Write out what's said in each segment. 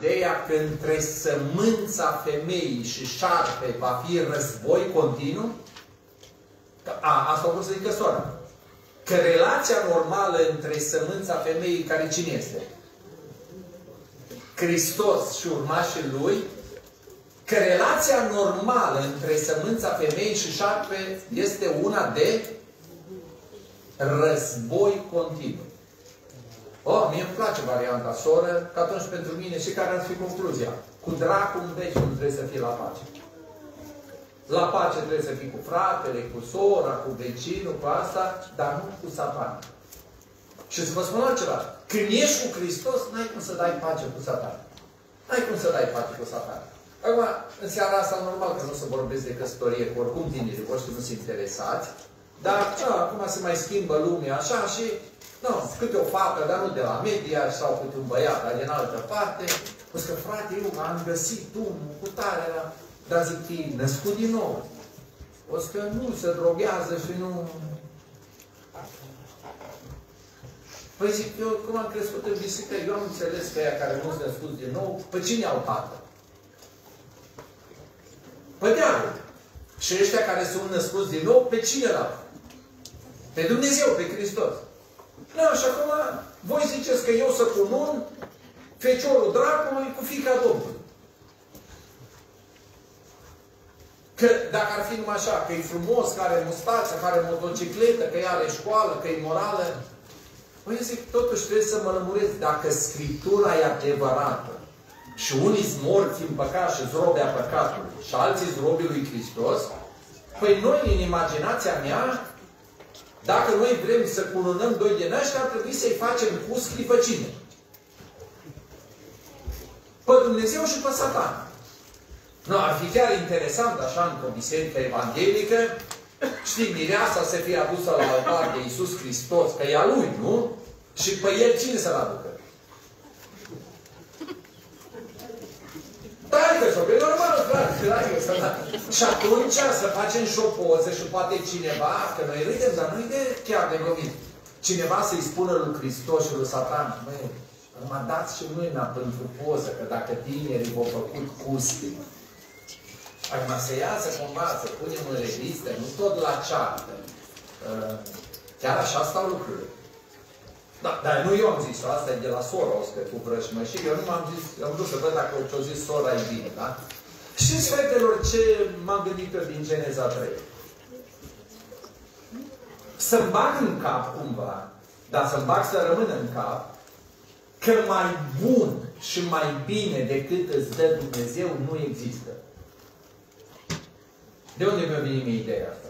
ideea că între sămânța femeii și șarpe va fi război continuu? Asta o pot să zică sora. Că relația normală între sămânța femeii, care cine este? Hristos și urmașii Lui, că relația normală între sămânța femeii și șarpe este una de război continuu. Mie îmi place varianta soră, că atunci pentru mine și care ar fi concluzia? Cu dracul în veci nu trebuie să fie la pace. La pace trebuie să fii cu fratele, cu sora, cu vecinul, cu asta, dar nu cu Satan. Și să vă spun altceva. Când ești cu Hristos, n-ai cum să dai pace cu Satan. N-ai cum să dai pace cu Satan. Acum, în seara asta, normal că nu se vorbesc de căsătorie, că oricum tinerii voștri nu sunt interesați, dar acum se mai schimbă lumea așa și, câte o fată, dar nu de la media, sau câte un băiat, dar din altă parte, o că, frate, eu am găsit unul cu tare, dar zic, e născut din nou. O că nu se droghează și nu... Păi zic, eu cum am crescut în biserică, eu am înțeles că ea care nu se născut din nou, pe cine au tată? Pe diavol. Și ăștia care sunt născuți din nou, pe cine l-au? Pe Dumnezeu, pe Hristos. Și acum, voi ziceți că eu să cunun feciorul dracului cu fiica Domnului. Că dacă ar fi numai așa, că e frumos, că are mustață, că are motocicletă, că ea are școală, că e morală, păi eu zic, totuși trebuie să mă lămuresc. Dacă Scriptura e adevărată și unii sunt morți în păcat și zrobea păcatului și alții zrobii lui Hristos, păi noi, în imaginația mea, dacă noi vrem să cununăm doi din ăștia, ar trebui să-i facem cu sclipăcine. Pe Dumnezeu și pe Satan. Ar fi chiar interesant, așa, într-o biserică evanghelică, știi, mireasa să fie adusă la altar de Iisus Hristos, că e a Lui, nu? Și pe El cine să-L aducă? Taică-s-o, că e normal, frate, taică-s-o. Și atunci să facem și o poză și poate cineva, că noi râdem, dar nu-i de chiar de glumit. Cineva să-i spună lui Hristos și lui Satan, măi, mă dați și mâna pentru poză, că dacă tinerii v-au făcut custe, acum să iasă cumva, să punem în revistă, nu tot la ceartă. Chiar așa stau lucrurile. Da, dar nu eu am zis-o, asta e de la sora, o să cu vrăjmășiri. Eu nu m-am zis, am vrut să văd dacă ce-o zis sora e bine, da? Știți, fetelor, ce m-am gândit eu din Geneza 3? Să-mi bag în cap, cumva, dar să-mi bag să rămână în cap, că mai bun și mai bine decât îți dă Dumnezeu nu există. De unde mi-a venit mie ideea asta?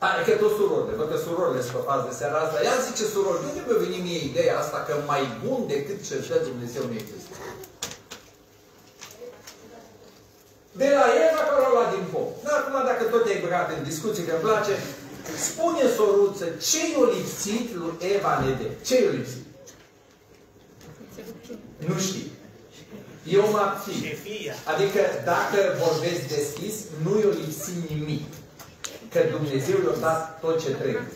Adică tot surorile, văd că surorile se fac de seara asta. Ia zice surori, de unde mi-a venit mie ideea asta că mai bun decât ce-și dă Dumnezeu nu există? De la Eva care o lua din foc. Dar acum, dacă tot ai băgat în discuții, că îmi place, spune, soruță, ce i-a lipsit lui Eva în Eden? Ce i-a lipsit? Nu știi. Eu mă abțin. Adică, dacă vorbesc deschis, nu i-a lipsit nimic. Că Dumnezeu i-a dat tot ce trebuie.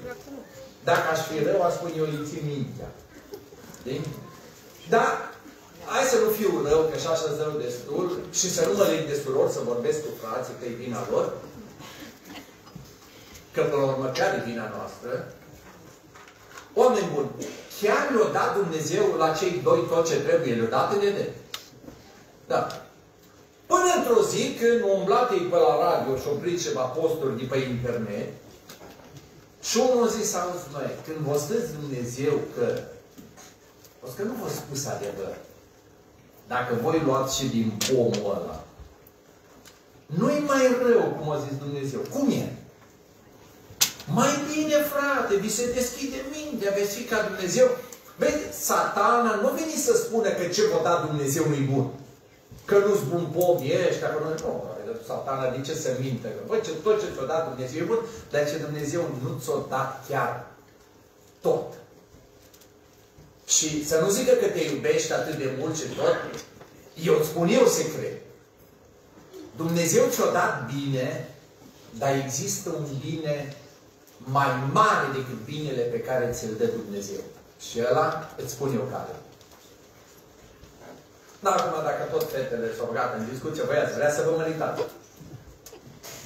Dacă aș fi rău, aș spune, i-a lipsit mintea. Dar, hai să nu fiu rău, că și așa zău destul, și să nu mă leg de surori, să vorbesc cu frații, că e vina lor. Că, până la urmă, chiar e vina noastră. Oameni buni, chiar le-a dat Dumnezeu la cei doi tot ce trebuie, le-a dat în Eden. Da. Până într-o zi, când au umblat ei pe la radio și au oprit ceva posturi de pe internet, și unul a zis, auzi, măi, când vă stăți Dumnezeu că, o să că nu v-a spus adevăr. Dacă voi luați și din pomul ăla, nu-i mai rău, cum a zis Dumnezeu. Cum e? Mai bine, frate, vi se deschide mintea, veți fi ca Dumnezeu. Vezi, Satana nu veni să spună că ce v-a dat Dumnezeu nu-i bun. Că nu-s bun pomii ăștia, că nu, Satana, de ce să mintă? Că, bă, tot ce ți-a dat Dumnezeu e bun, dar ce Dumnezeu nu ți-a dat chiar tot. Și să nu zică că te iubești atât de mult și tot, eu îți spun eu secret. Dumnezeu ți-a dat bine, dar există un bine mai mare decât binele pe care ți-l dă Dumnezeu. Și ăla îți spun eu care. Dar acum, dacă tot fetele s-au băgat în discuție, băiați, vrea să vă măritați.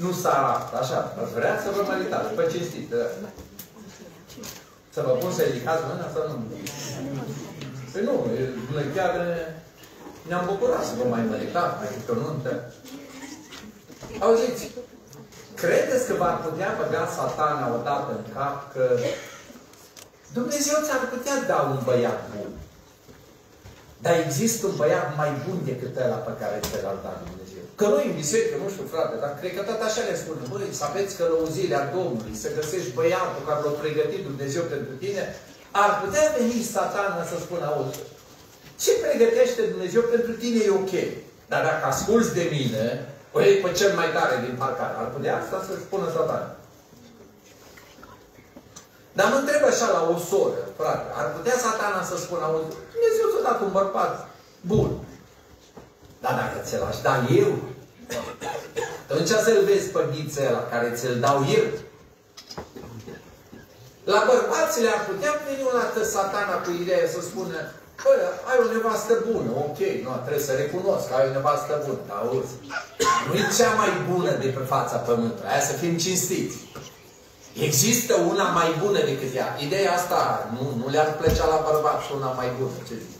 Nu s-a așa, vrea să vă măritați, pe cinstit. Să vă pun să ridicați mâna sau nu? Păi nu, noi chiar ne-am bucurat să vă mai măritați, mai câte o nuntă. Auziți, credeți că v-ar putea băga Satana odată în cap că Dumnezeu ți-ar putea da un băiat bun? Dar există un băiat mai bun decât ăla pe care ți-l-ar da Dumnezeu. Că noi în biserică, nu știu, frate, dar cred că tot așa ne spune. Băi, să aveți călăuzirea Domnului, să găsești băiatul care l-a pregătit Dumnezeu pentru tine. Ar putea veni Satana să spună, auzi, ce pregătește Dumnezeu pentru tine e ok. Dar dacă asculți de mine, o iei pe cel mai tare din parcare. Ar putea asta să-și spună Satana. Dar mă întreb așa la o soră, frate, ar putea Satana să spună, auzi, Dumnezeu ți-a dat un bărbat bun. Dar dacă ți-l aș da eu, atunci să-l vezi pe ghiță ăla care ți-l dau eu. La bărbațile ar putea veni o dată Satana cu ideea să spună, bă, ai o nevastă bună, ok, nu, trebuie să recunosc că ai o nevastă bună, dar auzi, nu e cea mai bună de pe fața pământului, aia să fim cinstiți. Există una mai bună decât ea. Ideea asta nu le-ar plăcea la bărbat și una mai bună, ce zic?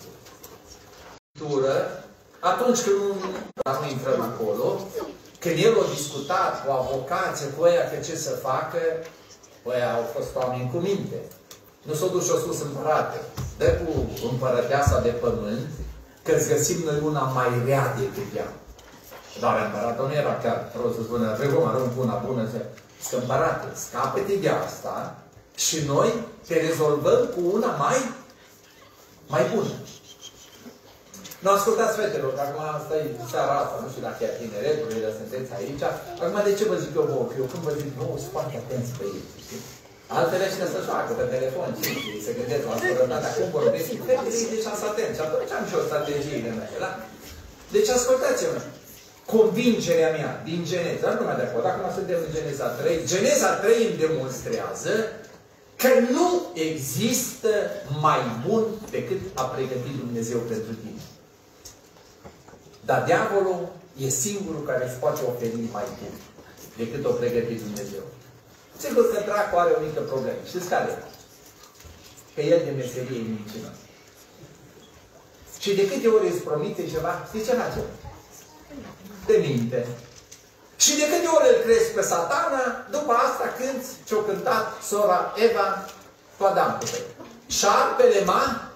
Atunci când nu intrăm acolo, când el a discutat cu avocație, cu ăia că ce să facă, ăia au fost oameni cu minte. Nu s-au dus și au spus împărate. Dă cu împărăteasa de pământ, că îți găsim noi una mai rea decât ea. Dar împăratul nu era chiar prost să spună, trebuie mă arunc una bună, să împărate, scapă-te de asta și noi te rezolvăm cu una mai bună. Nu ascultați, fetelor, că acum asta e seara asta, nu știu dacă e tineretul, sunteți aici. Acum de ce vă zic eu vouă? Că eu când vă zic, nu, sunt foarte atenți pe ei, știi? Altele ăștia să facă pe telefon, și se gândesc la sărătatea, cum vorbesc, fetele ei deja sunt atenți. Și atunci am și o strategie mea, da? Deci ascultați-mă. Convingerea mea din Geneza, nu mai de acord, acum suntem în Geneza 3, Geneza 3 îmi demonstrează că nu există mai bun decât a pregătit Dumnezeu pentru tine. Dar diavolul e singurul care îți poate oferi mai bun decât o pregătit Dumnezeu. Sigur că dracu are o mică problemă. Știți care? Că el de meserie e mincinos. Și de câte ori îți promite ceva, știi ce face? Te minte. Și de câte ori îl crezi pe Satana, după asta cânti ce-o cântat sora Eva cu Adam cu tăi. Șarpele m-a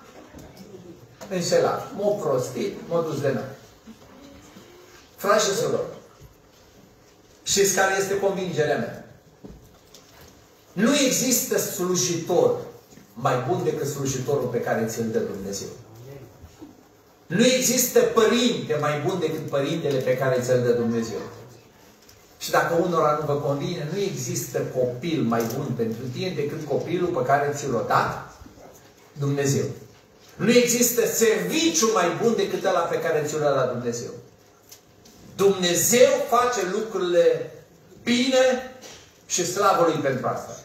înșelat. M-a prostit, m-a dus de noi. Frați și surori, știți care este convingerea mea? Nu există slujitor mai bun decât slujitorul pe care ți-l dă Dumnezeu. Nu există părinte mai bun decât părintele pe care ți-l dă Dumnezeu. Și dacă unora nu vă convine, nu există copil mai bun pentru tine decât copilul pe care ți-l-a dat Dumnezeu. Nu există serviciu mai bun decât ăla pe care ți-l dat Dumnezeu. Dumnezeu face lucrurile bine și slavă Lui pentru asta.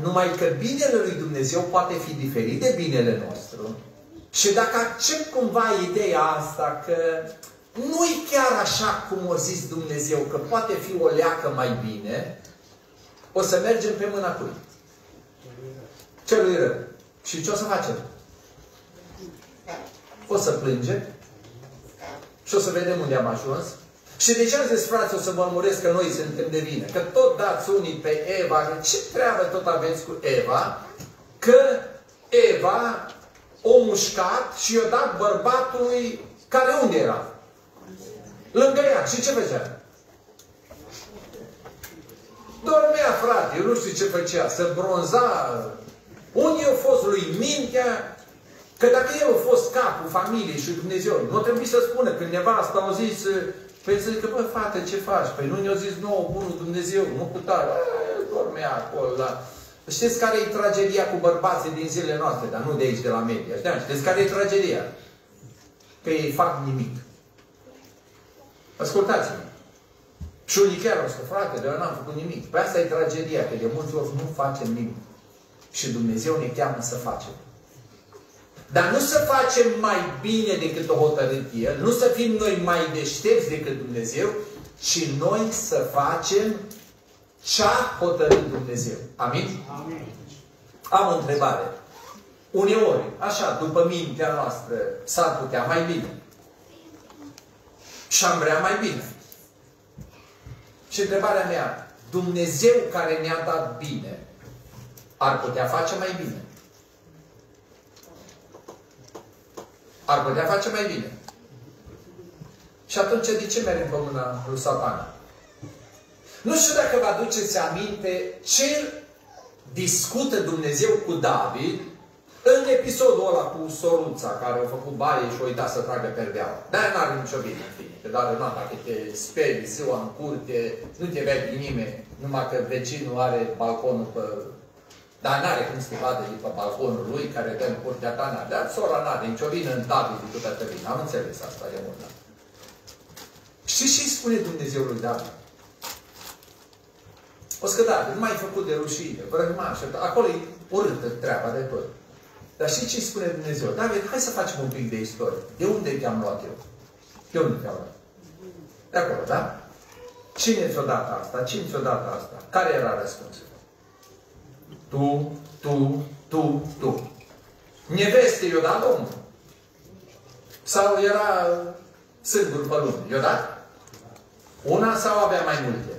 Numai că binele lui Dumnezeu poate fi diferit de binele nostru. Și dacă accept cumva ideea asta că nu-i chiar așa cum a zis Dumnezeu, că poate fi o leacă mai bine, o să mergem pe mâna cui? Celui rău. Și ce o să facem? O să plângem și o să vedem unde am ajuns. Și de ce am zis, frați, o să vă muresc că noi suntem de vină? Că tot dați unii pe Eva, ce treabă tot aveți cu Eva? Că Eva o mușcat și i-a dat bărbatului care unde era? Lângă ea. Și ce făcea? Dormea, frate, eu nu știu ce făcea, se bronza. Unde a fost lui mintea? Că dacă el a fost capul familiei și Dumnezeu, nu trebuie să spună, când nevasta au zis, păi să zică, bă, fată, ce faci? Păi nu ne-a zis nouă bunul Dumnezeu, nu cu tare. Dormea acolo, la... Știți care e tragedia cu bărbații din zilele noastre, dar nu de aici, de la media. Știți care e tragedia? Că ei fac nimic. Ascultați-mă. Și unii chiar au spus, frate, dar eu n-am făcut nimic. Păi asta e tragedia, că de multe ori nu facem nimic. Și Dumnezeu ne cheamă să facem. Dar nu să facem mai bine decât o hotărât El, nu să fim noi mai deștepți decât Dumnezeu, ci noi să facem ce-a hotărât Dumnezeu. Amin? Amin. Am o întrebare. Uneori, așa, după mintea noastră, s-ar putea mai bine. Și am vrea mai bine. Și întrebarea mea, Dumnezeu care ne-a dat bine, ar putea face mai bine? Ar putea face mai bine. Și atunci de ce mergem pe mâna lui Satana? Nu știu dacă vă aduceți aminte ce discută Dumnezeu cu David în episodul ăla cu soruța care a făcut baie și a uitat să tragă perdeaua. Dar n-are nicio bine, în fine. Că doar dacă te speri ziua în curte, nu te vede nimeni, numai că vecinul are balconul pe... Dar n-are cum să te vadă de pe balconul lui, care dă în curtea ta, n-are. Dar sora n-are nicio vină în David de toată vină. Am înțeles asta de mult. Știți ce îi spune Dumnezeu lui David? O să că David, nu mai făcut de rușine, vrăjmașă, acolo e urâtă treaba de tot. Dar știți ce îi spune Dumnezeu? David, hai să facem un pic de istorie. De unde te-am luat eu? De unde te-am luat? De acolo, da? Cine ți-o dat asta? Cine ți-o dat asta? Care era răspunsul? Tu. Neveste i-o dat Domnul? Sau era singur pe lume? I-o dat? Una sau avea mai multe?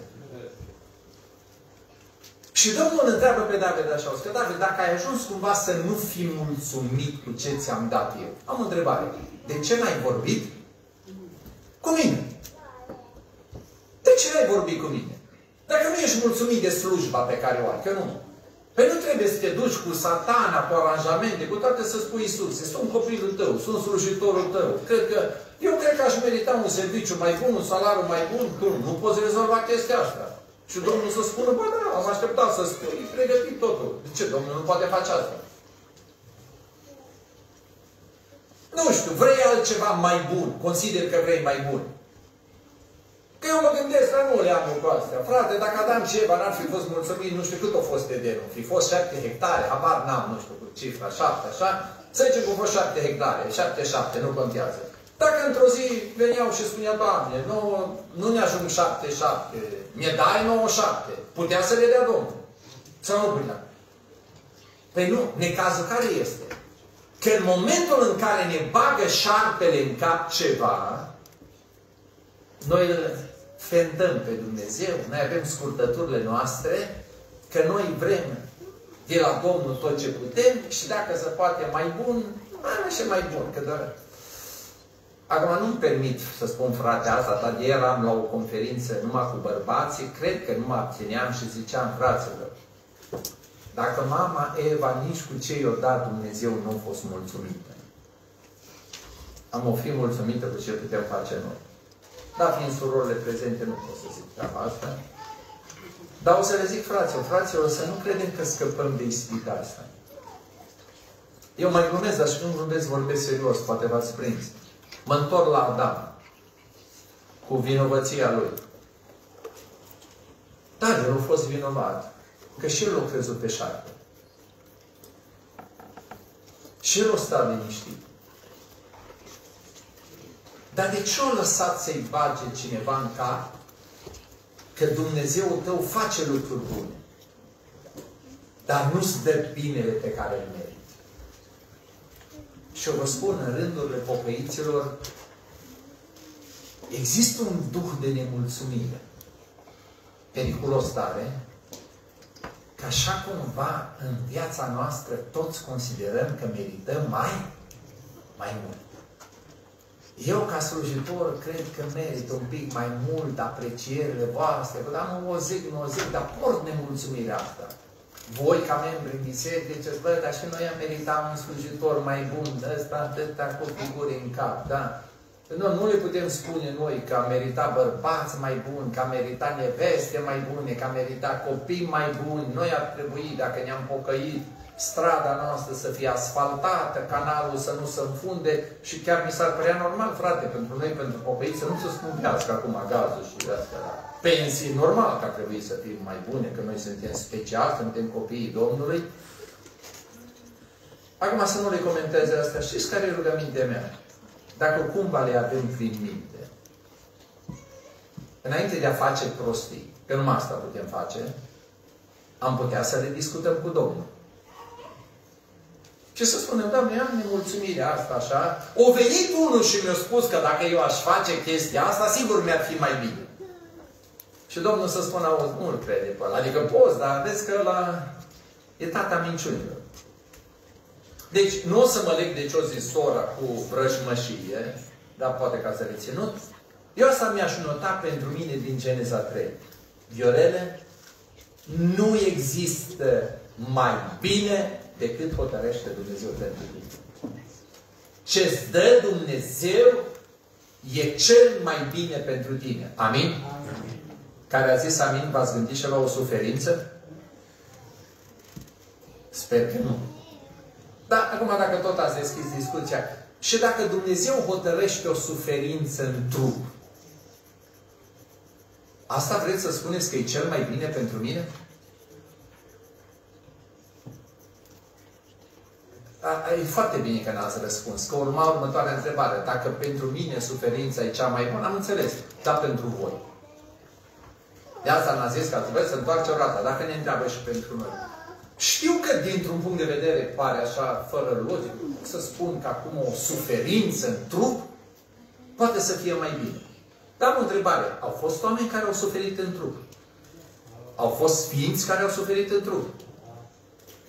Și Domnul îl întreabă pe David așa, că David, dacă ai ajuns cumva să nu fii mulțumit cu ce ți-am dat eu, am o întrebare. De ce n-ai vorbit cu mine? De ce n-ai vorbit cu mine? Dacă nu ești mulțumit de slujba pe care o ai, că nu. Păi nu trebuie să te duci cu Satana, cu aranjamente, cu toate să spui Iisuse, sunt copilul tău, sunt slujitorul tău. Eu cred că aș merita un serviciu mai bun, un salariu mai bun, tu nu poți rezolva chestia asta. Și Domnul să spună, bă, da, am așteptat să spui, e pregătit totul. De ce Domnul nu poate face asta? Nu știu, vrei altceva mai bun, consider că vrei mai bun. Că eu mă gândesc, dar nu le am cu astea. Frate, dacă Adam și Eva n-ar fi fost mulțumit, nu știu cât a fost Edenul. Fi fost 7 hectare, habar n-am, nu știu, cu cifra 7, așa. Să zicem că au fost 7 hectare, 7, nu contează. Dacă într-o zi veneau și spunea, Doamne, nu ne ajung 7, mi-e dai 9, putea să le dea Domnul. Sau nu putea? Păi nu, necazul care este? Că în momentul în care ne bagă șarpele în cap ceva, noi îl fentăm pe Dumnezeu, noi avem scurtăturile noastre, că noi vrem de la Domnul tot ce putem și dacă se poate mai bun, mai și mai bun, că doar... Acum nu-mi permit să spun, frate, asta, dar ieri eram la o conferință numai cu bărbații, cred că nu mă abțineam și ziceam, fraților, dacă mama Eva nici cu ce i-o dat Dumnezeu nu a fost mulțumită, am o fi mulțumită cu ce putem face noi. Dar fiind surorile prezente, nu pot să zic treaba asta. Dar o să le zic, fraților, o să nu credem că scăpăm de ispita asta. Eu mai glumesc, dar și când vorbesc serios, poate v-ați prins. Mă întorc la Adam, cu vinovăția lui. Dar el a fost vinovat, că și el a crezut pe șarpe. Și el a stat liniștit. Dar de ce a lăsat să-i bage cineva în cap că Dumnezeul tău face lucruri bune, dar nu-ți dă binele pe care îl meriți? Și eu vă spun, în rândurile pocăiților, există un duh de nemulțumire periculos tare, că așa cumva în viața noastră toți considerăm că merităm mai mult. Eu, ca slujitor, cred că merit un pic mai mult aprecierile voastre, dar nu o zic, dar port nemulțumirea asta. Voi, ca membri în biserică, ziceți, bă, dar și noi am meritat un slujitor mai bun, ăsta, atâta cu figuri în cap, da? Nu le putem spune noi că am meritat bărbați mai buni, că am meritat neveste mai bune, că am meritat copii mai buni. Noi ar trebui, dacă ne-am pocăit, strada noastră să fie asfaltată, canalul să nu se înfunde și chiar mi s-ar părea normal, frate, pentru noi, pentru pocăiți, să nu se scumpească acum gazul și astea. Pensii, normal că ar trebui să fim mai bune, că noi suntem speciali, suntem copiii Domnului. Acum să nu le comenteze astea. Știți care e rugămintea mea? Dacă cumva le avem prin minte, înainte de a face prostii, că numai asta putem face, am putea să le discutăm cu Domnul. Și să spunem, Doamne, am nemulțumirea asta, așa. O venit unul și mi-a spus că dacă eu aș face chestia asta, sigur mi-ar fi mai bine. Și Domnul să spună, auzi, nu-l crede pe ăla. Adică poți, dar vezi că ăla e tata minciunilor. Deci, nu o să mă leg de ce o zis sora cu vrăjmășie, dar poate că ați reținut. Eu asta mi-aș nota pentru mine din Geneza 3. Viorele, nu există mai bine decât hotărăște Dumnezeu pentru tine. Ce-ți dă Dumnezeu e cel mai bine pentru tine. Amin? Amin. Care a zis amin, v-ați gândit și la o suferință? Sper că nu. Dar acum dacă tot ați deschis discuția, și dacă Dumnezeu hotărăște o suferință în trup, asta vreți să spuneți că e cel mai bine pentru mine? E foarte bine că n-ați răspuns. Că urma următoarea întrebare. Dacă pentru mine suferința e cea mai bună, am înțeles. Dar pentru voi. De asta n-a zis că trebuie să întoarce o rată. Dacă ne întreabă și pentru noi. Știu că dintr-un punct de vedere pare așa, fără logic, să spun că acum o suferință în trup poate să fie mai bine. Dar am o întrebare. Au fost oameni care au suferit în trup? Au fost sfinți care au suferit în trup?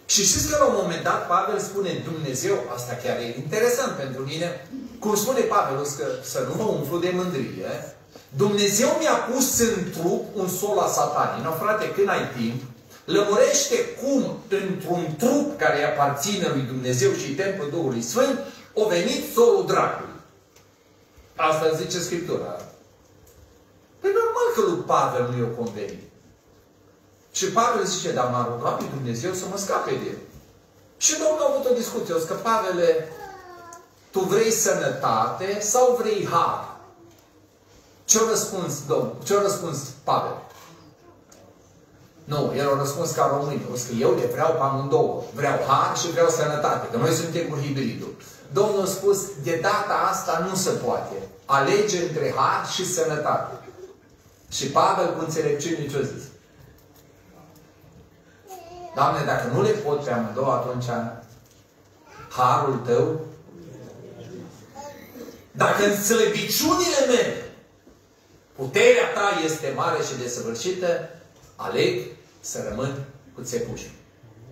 Și știți că la un moment dat Pavel spune Dumnezeu, asta chiar e interesant pentru mine, cum spune Pavel, că să nu mă umflu de mândrie, Dumnezeu mi-a pus în trup un sol a satanei. No, frate, când ai timp, lămurește cum într-un trup care îi aparține lui Dumnezeu și templul Duhului Sfânt, o venit solul dracului. Asta zice Scriptura. Păi normal că lui Pavel nu i-o convenit. Și Pavel zice, dar m-a rugat pe Dumnezeu să mă scape de el. Și Domnul a avut o discuție. O zic că, Pavele, tu vrei sănătate sau vrei har? Ce-a răspuns Domnul? Ce-a răspuns Pavel? Nu, el a răspuns ca român. O zic că eu le vreau pe amândouă. Vreau har și vreau sănătate. Că noi suntem cu hibridul. Domnul a spus, de data asta nu se poate. Alege între har și sănătate. Și Pavel cu înțelepciune ce-a zis? Doamne, dacă nu le pot pe amândouă, atunci harul Tău, dacă în slăbiciunile mele puterea Ta este mare și desăvârșită, aleg să rămân cu țepușul.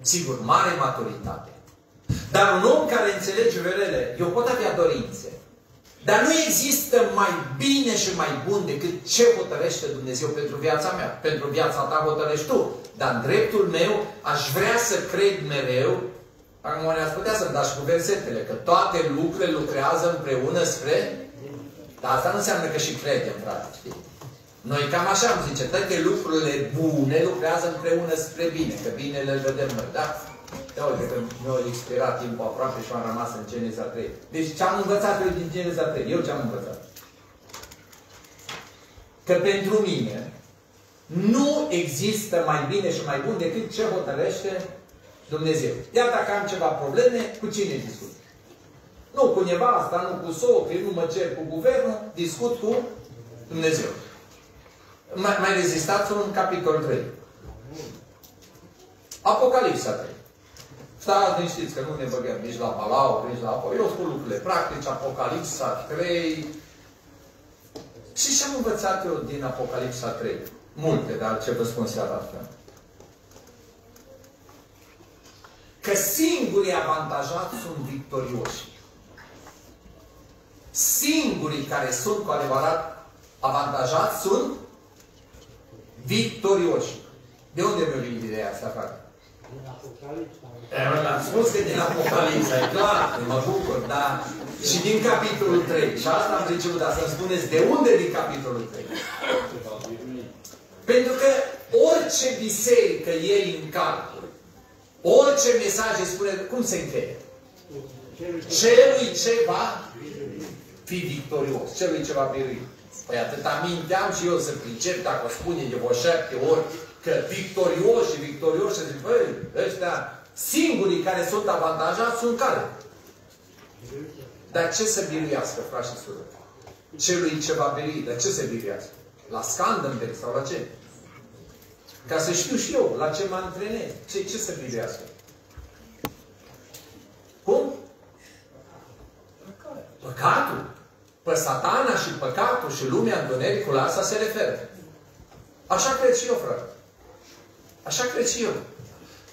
Sigur, mare maturitate. Dar un om care înțelege verele, eu pot avea dorințe, dar nu există mai bine și mai bun decât ce hotărăște Dumnezeu pentru viața mea. Pentru viața ta hotărăști tu. Dar în dreptul meu aș vrea să cred mereu, acum ne-ați putea să-mi dați și cu versetele, că toate lucrurile lucrează împreună spre... Dar asta nu înseamnă că și credem, frate, știi? Noi cam așa am zice, toate lucrurile bune lucrează împreună spre bine, că binele îl vedem noi, da? Ia uite că mi-a expirat timpul aproape și am rămas în Geneza 3. Deci ce am învățat eu din Geneza 3? Eu ce am învățat? Că pentru mine nu există mai bine și mai bun decât ce hotărăște Dumnezeu. Iar dacă am ceva probleme, cu cine discut? Nu cu nevasta, nu cu socrii, nu mă cer cu guvernul, discut cu Dumnezeu. Mai rezistați un capitol 3. Apocalipsa 3. Stați liniștiți că nu ne băgăm nici la Palau, nici la Apoi. Eu spun lucrurile practice, Apocalipsa 3. Și ce am învățat eu din Apocalipsa 3? Multe, dar ce vă spun seara asta? Că singurii avantajați sunt victorioși. Singurii care sunt cu adevărat avantajați sunt victorioși. De unde mi-a venit ideea asta, frate? Din Apocalipsa. Am spus că din Apocalipsa, e clar, mă bucur, dar și din capitolul 3. Și asta am zice, dar să-mi spuneți de unde din capitolul 3. Pentru că orice biserică iei în calcul, orice mesaj spune, cum se încheie? Celui ce va fi victorios, celui ce va birui. Păi atâta minteam și eu să pricep dacă o spune de vreo 7 ori că victorioși și victorioși, și zic, băi, ăștia Singurii care sunt avantajați sunt care? Dar ce să biruiască, frați și surori? Celui ce va birui, de ce se biruiască? La Scandenberg sau la ce? Ca să știu și eu la ce mă antrenez. Ce să biruiască? Cum? Păcatul. Pe Satana și păcatul și lumea întunericului, la asta se referă. Așa cred și eu, frate. Așa cred și eu.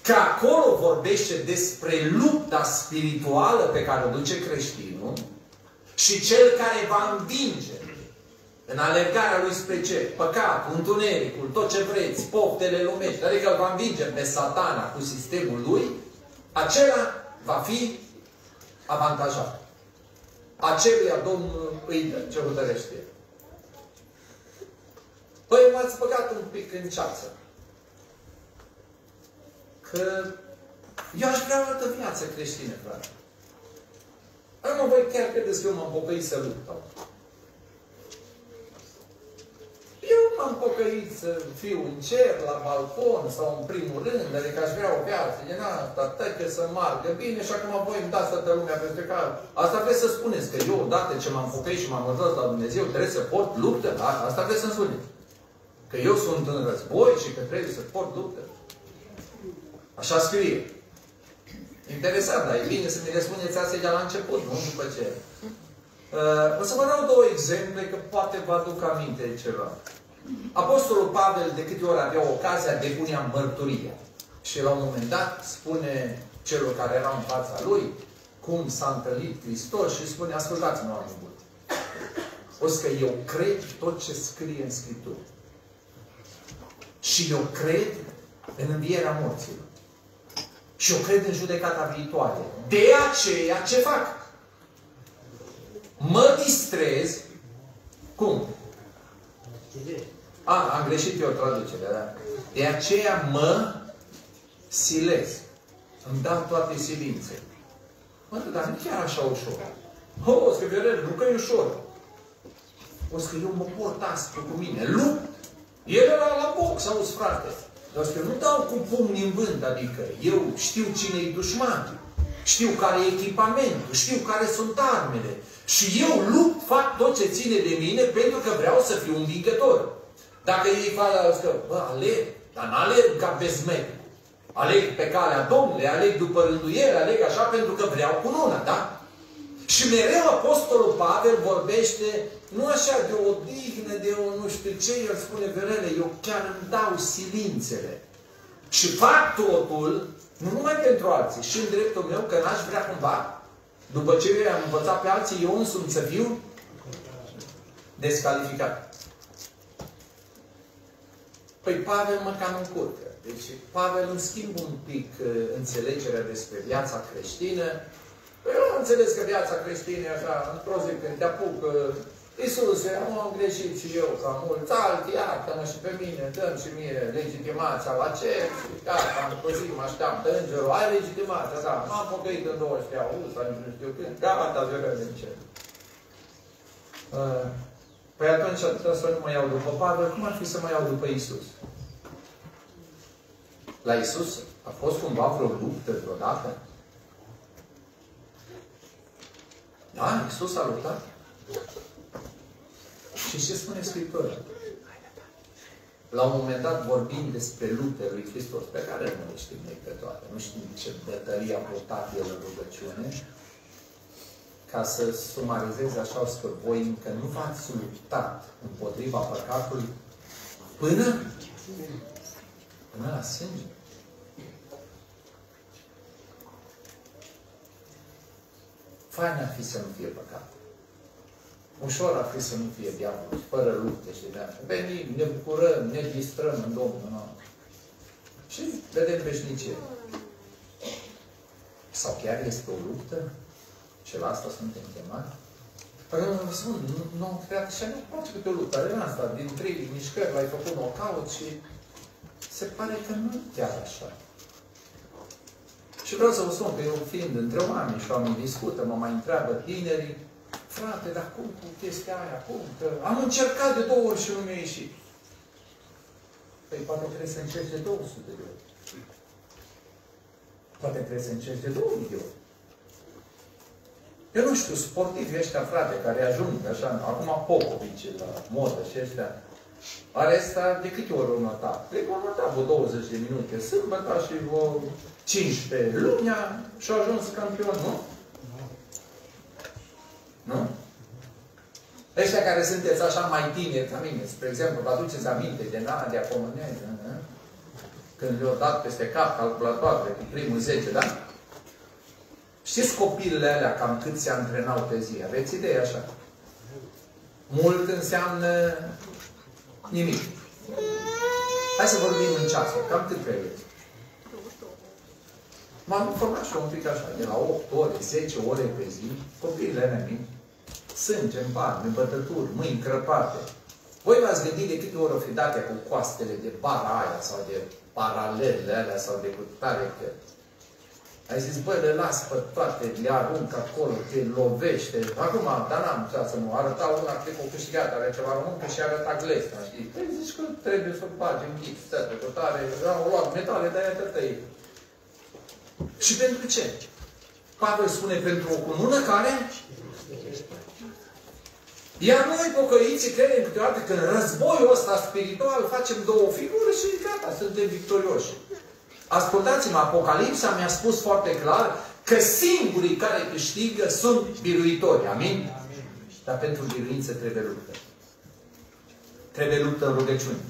Că acolo vorbește despre lupta spirituală pe care o duce creștinul și cel care va învinge în alergarea lui spre ce? Păcatul, întunericul, tot ce vreți, poftele lumești, adică îl va învinge pe Satana cu sistemul lui, acela va fi avantajat. Aceluia Domnul îi dă ce hotărăște. Păi m-ați băgat un pic în ceață. Că eu aș vrea o altă viață creștină, frate. Acum voi chiar credeți că eu m-am pocăit să lupt. Eu m-am pocăit să fiu în cer, la balcon sau în primul rând, adică aș vrea o viață din asta, tăcă să margă bine și acum voi îmi dați toată lumea peste cap. Asta vreți să spuneți, că eu odată ce m-am pocăit și m-am întors la Dumnezeu trebuie să port luptă? Asta vreți să-mi spuneți? Că eu sunt în război și că trebuie să port luptă? Așa scrie. Interesant, dar e bine să mi le spuneți astea de la început, nu după ce. O să vă dau două exemple, că poate vă aduc aminte de ceva. Apostolul Pavel, de câte ori avea ocazia, depunea mărturia. Și la un moment dat spune celor care erau în fața lui cum s-a întâlnit Hristos și spune, ascultați-mă, oameni buni. O să că eu cred tot ce scrie în Scriptură. Și eu cred în învierea morților. Și eu cred în judecata viitoare. De aceea, ce fac? Mă distrez. Cum? Am greșit eu traducerea, da? De aceea mă silez. Îmi dau toate silințe. Mă, dar nu chiar așa ușor. O să că Viorel, nu că e ușor. O să că eu mă port aspru cu mine. Lupt. El era la box, auzi, frate. Dar că nu dau cu pumni în vânt, adică eu știu cine-i dușmanul, știu care e echipamentul, știu care sunt armele. Și eu lupt, fac tot ce ține de mine pentru că vreau să fiu un vingător. Dacă ei fac, că, bă, aleg, dar n-aleg ca bezmet. Aleg pe calea Domnului, aleg după rânduiere, aleg așa pentru că vreau cununa, da? Și mereu Apostolul Pavel vorbește nu așa de o odihnă, de o nu știu ce, el spune, Verele, eu chiar îmi dau silințele. Și fac totul, nu numai pentru alții, și în dreptul meu, că n-aș vrea cumva, după ce eu am învățat pe alții, eu însumi să fiu descalificat. Păi Pavel mă cam încurcă. Deci Pavel îmi schimbă un pic înțelegerea despre viața creștină. Eu am înțeles că viața creștină e așa, într-o zi când te apucă Iisuse, am greșit și eu ca mulți alții, iartă-mă și pe mine, dăm și mie legitimația la cer și gata, am păzit, mă așteaptă îngerul, ai legitimația, da, m-am pocăit în 20 august, nu știu când, gata, verăm în cer. Păi atunci trebuie să nu mă iau după Pavel, cum ar fi să mă iau după Iisus? La Iisus a fost cumva vreo luptă vreodată? Da, Iisus a luptat. Și ce spune Scriptura? La un moment dat vorbim despre luptele lui Hristos, pe care nu le știm noi pe toate. Nu știm ce bătălie a purtat El în rugăciune. Ca să sumarizez așa, o să voi încă nu v-ați luptat împotriva păcatului până la sânge. Fain ar fi să nu fie păcat. Ușor ar fi să nu fie diavol, fără lupte și de așa. Venim, ne bucurăm, ne distrăm în Domnul. Nu? Și vedem veșnicie. Sau chiar este o luptă? Și la asta suntem chemați? Păi nu vă spun, nu am creat și nu face câte o luptă. Din asta, din 3 mișcări, l-ai făcut nocaut și se pare că nu chiar așa. Și vreau să vă spun că eu fiind între oameni și oamenii discută, mă mai întreabă tinerii, frate, dar cum cu chestia aia? Cum? Că am încercat de 2 ori și nu mi-a ieșit. Păi poate trebuie să încerci de 200 de ori. Poate trebuie să încerci de 2 ori. Eu nu știu, sportivii ăștia, frate, care ajung așa, acum Popovici la modă și ăștia, are asta de câte ori o nota? Cred că o nota vreo 20 de minute. Sâmbătă și vreo 15 lunea și a ajuns campion, nu? Nu? Ăștia care sunteți așa mai tineri ca mine, spre exemplu, vă aduceți aminte de Nadia Comăneză, când le-au dat peste cap calculatoarele cu primul 10, da? Știți copilele alea cam cât se antrenau pe zi? Aveți idee așa? Mult înseamnă nimic. Hai să vorbim în ceasuri. Cam cât credeți? M-am informat și un pic așa, de la 8 ore, 10 ore pe zi, copilele alea mici, sânge în palme, bătături, mâini crăpate. Voi v-ați gândit de câte ori o fi date cu coastele de bara aia sau de paralelele alea sau de cutare că ai zis, bă, le las pe toate, le arunc acolo, te lovește. Acum, dar n-am putea să nu. Arăta una, cred că o câștigat, are ceva româncă și arăta glesna, știi? Păi zici că trebuie să bagi în ghid, stătă, că tare, au luat metale, de aia tătăi. Și pentru ce? Pavel spune pentru o cunună care? Iar noi, pocăiții, credem câteodată că în războiul ăsta spiritual facem 2 figuri și gata, suntem victorioși. Ascultați-mă, Apocalipsa mi-a spus foarte clar că singurii care câștigă sunt biruitori. Amin? Amin. Dar pentru biruință trebuie luptă. Trebuie luptă în rugăciune.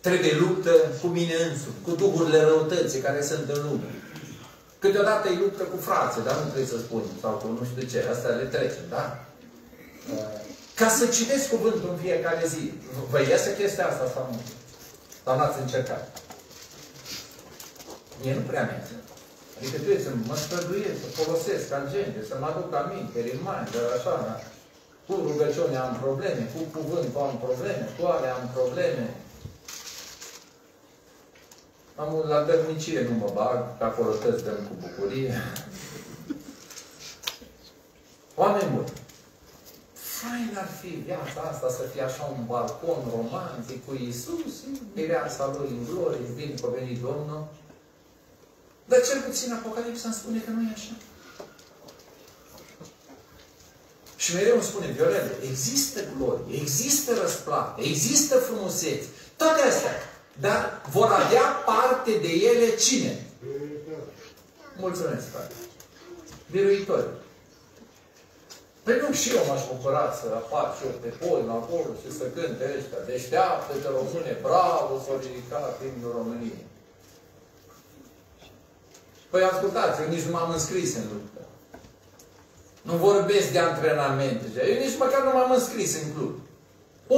Trebuie luptă cu mine însumi, cu duhurile răutății care sunt în lume. Câteodată e luptă cu frații, dar nu trebuie să spun, sau cu nu știu ce, astea le trecem, da? Ca să citesc cuvântul în fiecare zi. Vă iese chestia asta sau nu? Sau n-ați încercat? Mie nu prea merge. Adică trebuie să mă străduiesc, să folosesc agende, să mă aduc aminte, reminder, așa, cu rugăciune am probleme, cu cuvântul am probleme, cu alea am probleme. La dărnicire nu mă bag, pe acolo tăți dăm cu bucurie. Oameni buni, fain ar fi viața asta să fie așa un balcon romantic cu Iisus, mireasa Lui în glorie, bine că a venit Domnul. Dar cel puțin Apocalipsa îmi spune că nu e așa. Și mereu îmi spune, Viorele, există glorie, există răsplată, există frumusețe, toate astea. Dar vor avea parte de ele cine? Mulțumesc, frate. Biruitori. Păi nu și eu m-aș bucura să apar și eu pe polul acolo și să cânte ăștia. Deșteaptă-te, române, bravo, s-o ridicat himnul României. Păi ascultați, eu nici nu m-am înscris în luptă. Nu vorbesc de antrenamente. Eu nici măcar nu m-am înscris în club.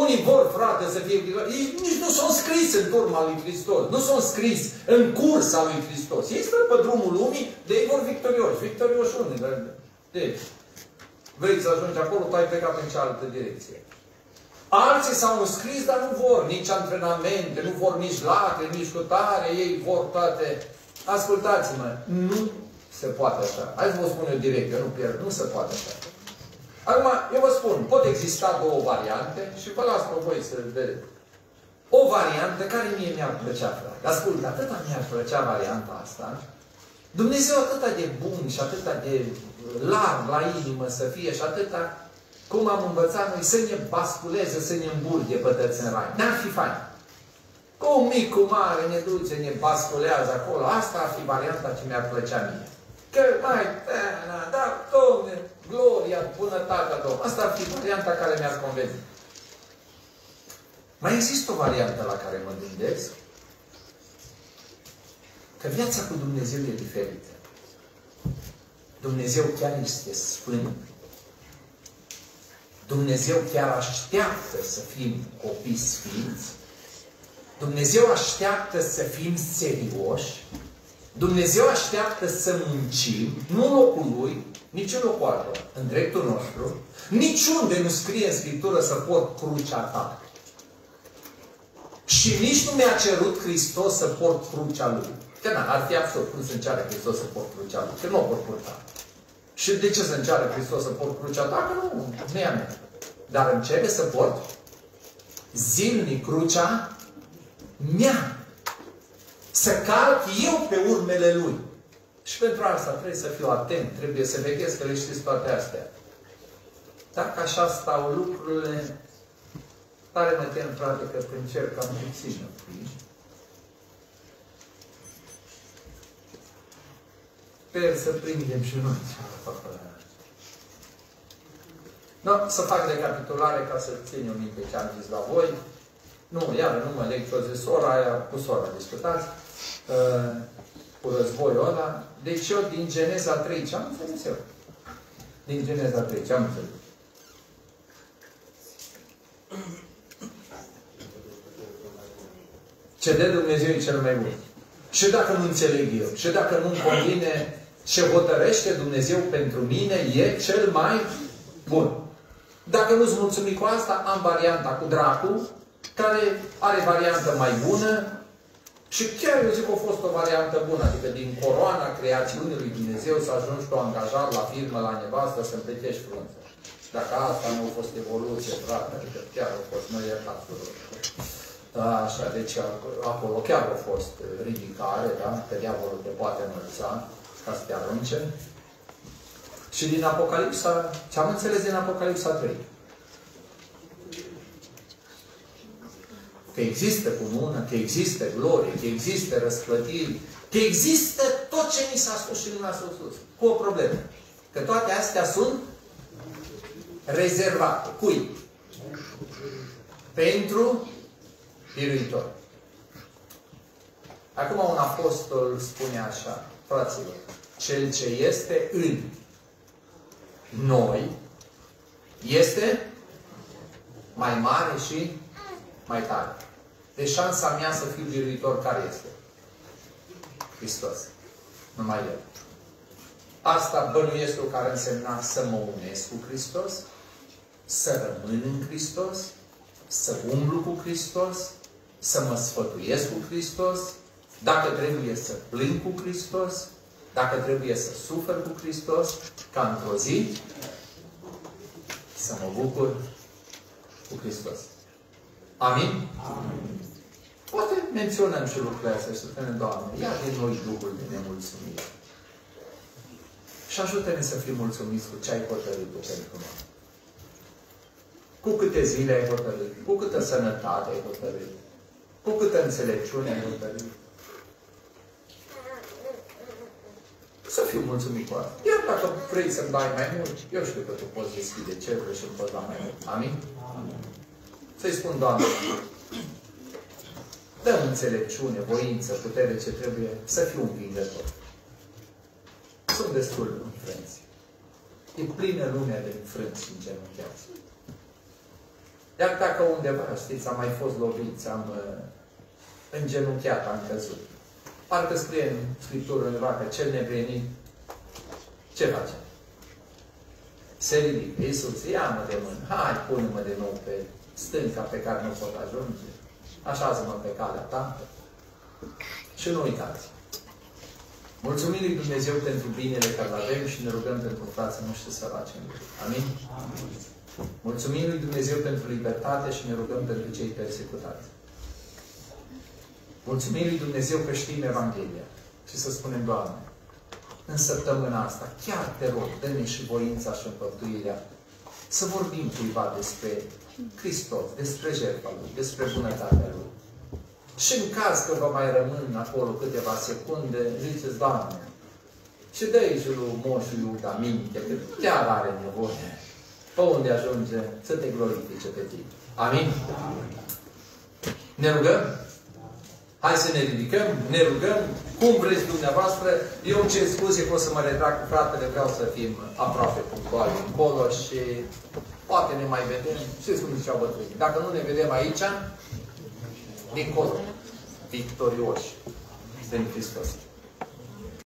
Unii vor, frate, să fie... Ei nici nu s-au înscris în turma lui Hristos. Nu s-au înscris în cursa lui Hristos. Ei stă pe drumul lumii, de ei vor victorioși. Victorioși unii. Deci, vrei să ajungi acolo, tu ai plecat în cealaltă direcție. Alții s-au înscris, dar nu vor nici antrenamente, nu vor nici lacrimi, nici cutare, ei vor toate... Ascultați-mă, nu se poate așa. Hai să vă spun eu direct, eu nu pierd, nu se poate așa. Acum, eu vă spun, pot exista 2 variante și vă las pe voi să vedeți. O variantă care mie mi-ar plăcea, frate. Ascultă, atâta mi-ar plăcea varianta asta. Dumnezeu atâta de bun și atâta de larg la inimă să fie și atâta, cum am învățat noi, să ne basculeze, să ne îmburghe pătăți în rai. N-ar fi fain. Cu mic, cu mare, ne duce, ne basculează acolo. Asta ar fi varianta ce mi-ar plăcea mie. Că mai, da, Doamne, gloria, bunătatea Domnului. Asta ar fi varianta care mi-ar conveni. Mai există o variantă la care mă gândesc. Că viața cu Dumnezeu e diferită. Dumnezeu chiar este sfânt. Dumnezeu chiar așteaptă să fim copii sfinți. Dumnezeu așteaptă să fim serioși. Dumnezeu așteaptă să muncim, nu în locul Lui, nici în locul altora, în dreptul nostru, niciunde nu scrie în Scriptură să port crucea ta. Și nici nu mi-a cerut Hristos să port crucea Lui. Că na, ar fi absurd cum să înceară Hristos să port crucea Lui, că nu o pot purta. Și de ce să înceară Hristos să port crucea ta? Că nu e a mea. Dar îmi cere să port zilnic crucea mea. Să calc eu pe urmele Lui. Și pentru asta trebuie să fiu atent, trebuie să veghez că le știți toate astea. Dacă așa stau lucrurile, tare mă tem, frate, că prin cer cam puțin. Sper să prindem și noi ce no, să fac recapitulare ca să țin o minte ce am zis la voi. Nu, iară, nu mă leg ce o zis sora aia, cu sora discutați, cu războiul ăla. Deci eu din Geneza 3, ce am înțeles eu? Din Geneza 3, ce am înțeles? Ce dă Dumnezeu e cel mai bun. Și dacă nu înțeleg eu, și dacă nu-mi convine, ce hotărăște Dumnezeu pentru mine e cel mai bun. Dacă nu-ți mulțumit cu asta, am varianta cu dracu, care are variantă mai bună și chiar eu zic că a fost o variantă bună, adică din coroana creațiunii lui Dumnezeu să ajungi tu angajat la firmă, la nevastă, să împlătești frunță. Dacă asta nu a fost evoluție, frate, adică chiar a fost, noi iertați. Așa, deci acolo chiar a fost ridicare, da? Că diavolul te poate înălța ca să te arunce. Și din Apocalipsa, ce am înțeles din Apocalipsa 3? Că există cunună, că există glorie, că există răsplătiri, că există tot ce ni s-a spus și nu s-a spus. Cu o problemă. Că toate astea sunt rezervate. Cui? Pentru biruitor. Acum un apostol spune așa, fraților, cel ce este în noi este mai mare și mai tare. Deci șansa mea să fiu biruitor care este? Hristos. Numai El. Asta bănuiesc eu care însemna să mă unesc cu Hristos, să rămân în Hristos, să umblu cu Hristos, să mă sfătuiesc cu Hristos, dacă trebuie să plâng cu Hristos, dacă trebuie să sufăr cu Hristos, ca într-o zi să mă bucur cu Hristos. Amin? Amin. Poate menționăm și lucrurile astea și să spunem, Doamne, ia din noi Duhul de nemulțumire. Și ajută-ne să fim mulțumiți cu ce ai hotărât Tu pentru noi. Cu câte zile ai hotărât, cu câtă sănătate ai hotărât, cu câtă înțelepciune ai hotărât. Să fiu mulțumit cu asta. Iar dacă vrei să-mi dai mai mult, eu știu că Tu poți deschide cerul și îmi poți da mai mult. Amin? Amin. Să-i spun, Doamne, dă-mi înțelepciune, voință, putere ce trebuie să fiu învingător. Sunt destul de înfrânți. E plină lumea de înfrânți și îngenunchiați. Iar dacă undeva, știți, am mai fost loviți, am îngenunchiat, am căzut. Parcă scrie în Scriptură undeva că cel nevenit, ce face? Se ridică. Iisus, ia-mă de mână, hai, pune-mă de nou pe stânca pe care nu pot ajunge. Așează-mă pe calea ta. Și nu uitați. Mulțumim lui Dumnezeu pentru binele care îl avem și ne rugăm pentru frații noștri săraci în lume. Amin? Amin. Mulțumim lui Dumnezeu pentru libertate și ne rugăm pentru cei persecutați. Mulțumim lui Dumnezeu că știm Evanghelia. Și să spunem, Doamne, în săptămâna asta, chiar te rog, dă-ne și voința și împătuirea să vorbim cuiva despre Hristos, despre jertfa Lui, despre bunătatea Lui. Și în caz că vă mai rămân acolo câteva secunde, ziceți, Doamne, și dă-i și lui Moșul Iuda minte, că chiar are nevoie. Pe unde ajunge să te glorifice pe tine. Amin? Amin. Ne rugăm? Hai să ne ridicăm, ne rugăm, cum vreți dumneavoastră. Eu îmi cer scuze că o să mă retrag cu fratele, vreau să fim aproape punctuali încolo și poate ne mai vedem. Știți cum ziceau bătrânii? Dacă nu ne vedem aici, dincolo, victorioși, prin Hristos.